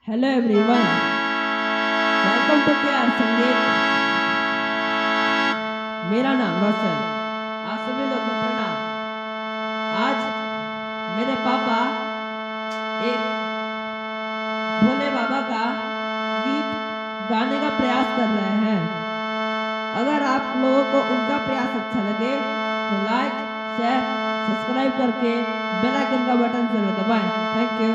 Hello everyone, welcome to के are संगीत। मेरा नाम रोशन। आप सभी लोग को प्रणाम। आज मेरे पापा एक भोले बाबा का गीत गाने का प्रयास कर रहे हैं। अगर आप लोगों को उनका प्रयास अच्छा लगे तो लाइक, शेयर, सब्सक्राइब करके बेल आइकन का बटन जरूर दबाएं। Thank you.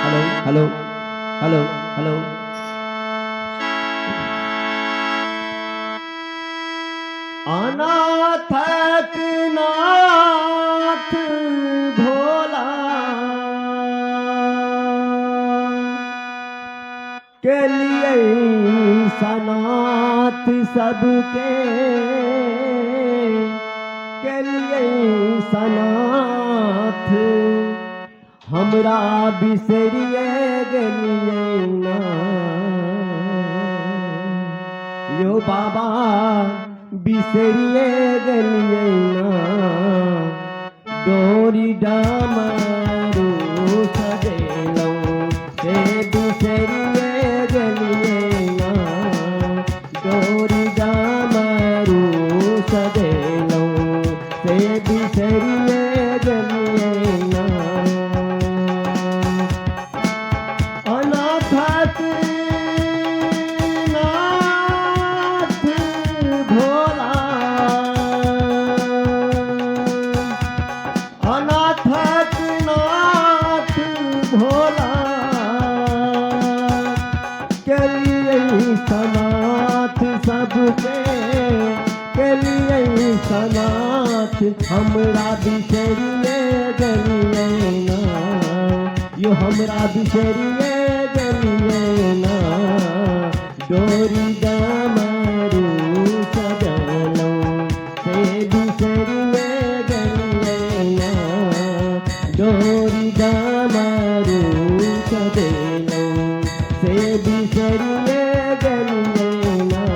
Hello hello hello hello. अनाथक नाथ भोला के लिए सनाथ सबके के लिए सनाथ हमरा बिसरिए गलिए ना यो बाबा बिसरिए गलिए ना डोरी डामरू सजेलो से बिसरिए गलिए ना डोरी डामरू सजेलो से बिसरिए गलिए ना अनाथक नाथ भोला अनाथक नाथ भोला के लिए सनाथ सबके के लिए सनाथ हमरा बिसरिए गलिए ना यो हमरा बिसरिए गलिए ना डोरी डामरू सजलो से बिसरिए गलिए ना डोरी डामरू सजलो से बिसरिए गलिए ना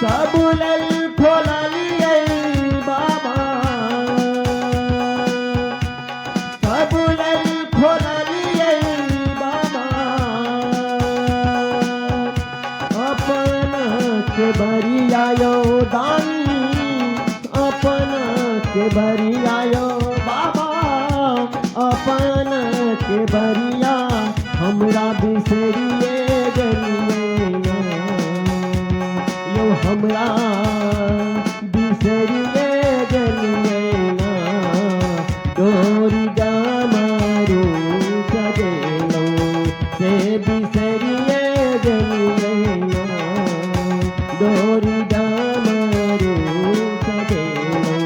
सबुलल खोललिए बाबा सबुलल खोललिए बाबा अपन के बरियायो दानी अपन के बरियायो बाबा अपन के बरिया हमरा बिसरिए गलिए ना यो हमरा बिसरिए गलिए ना डोरी डामरू सजेलो से बिसरिए गलिए ना डोरी डामरू सजेलो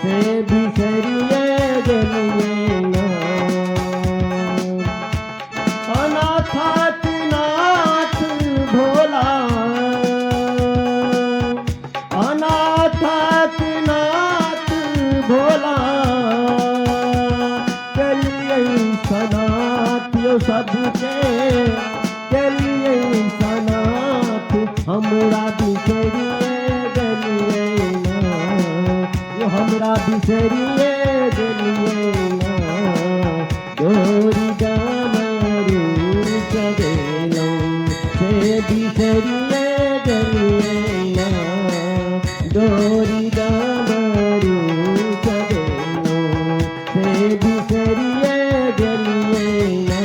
से बिसरिए गलिए ना अनाथक नाथ भोला अनाथक नाथ भोला के लिए सनाथ यो सबके के लिए सनाथ हमरा बिसरिए गलिए ना यो हमरा बिसरिए गलिए ना डोरी डामरू सजेलो से बिसरिए गलिए ना डोरी डामरू सजेलो से बिसरिए गलिए ना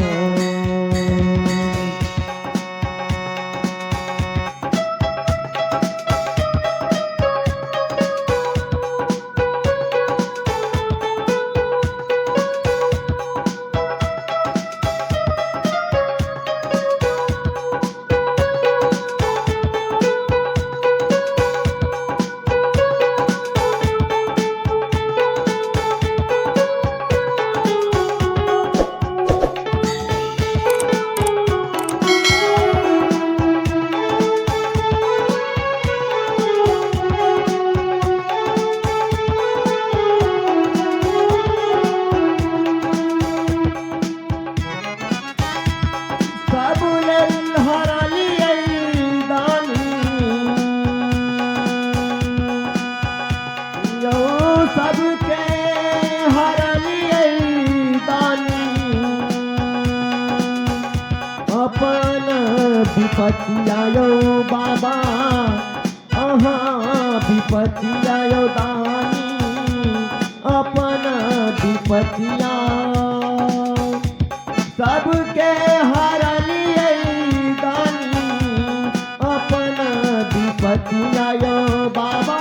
विपत्ति आयो बाबा, विपत्ति आयो दानी, अपना विपत्तिया सबके हर लिए दानी, अपना विपत्ति आयो बाबा,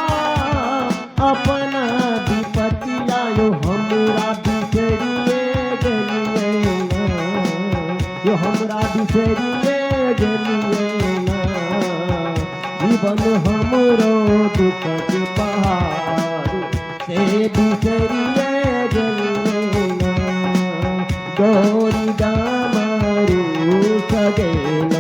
अपना विपत्ति आयो हमरा बिसरिए गलिए ना, यो हमरा बिसरिए गलिए ना, जीवन हमरो दुख के पहाड़ से बिसरिए गलिए ना, गौरी डामरू सगेला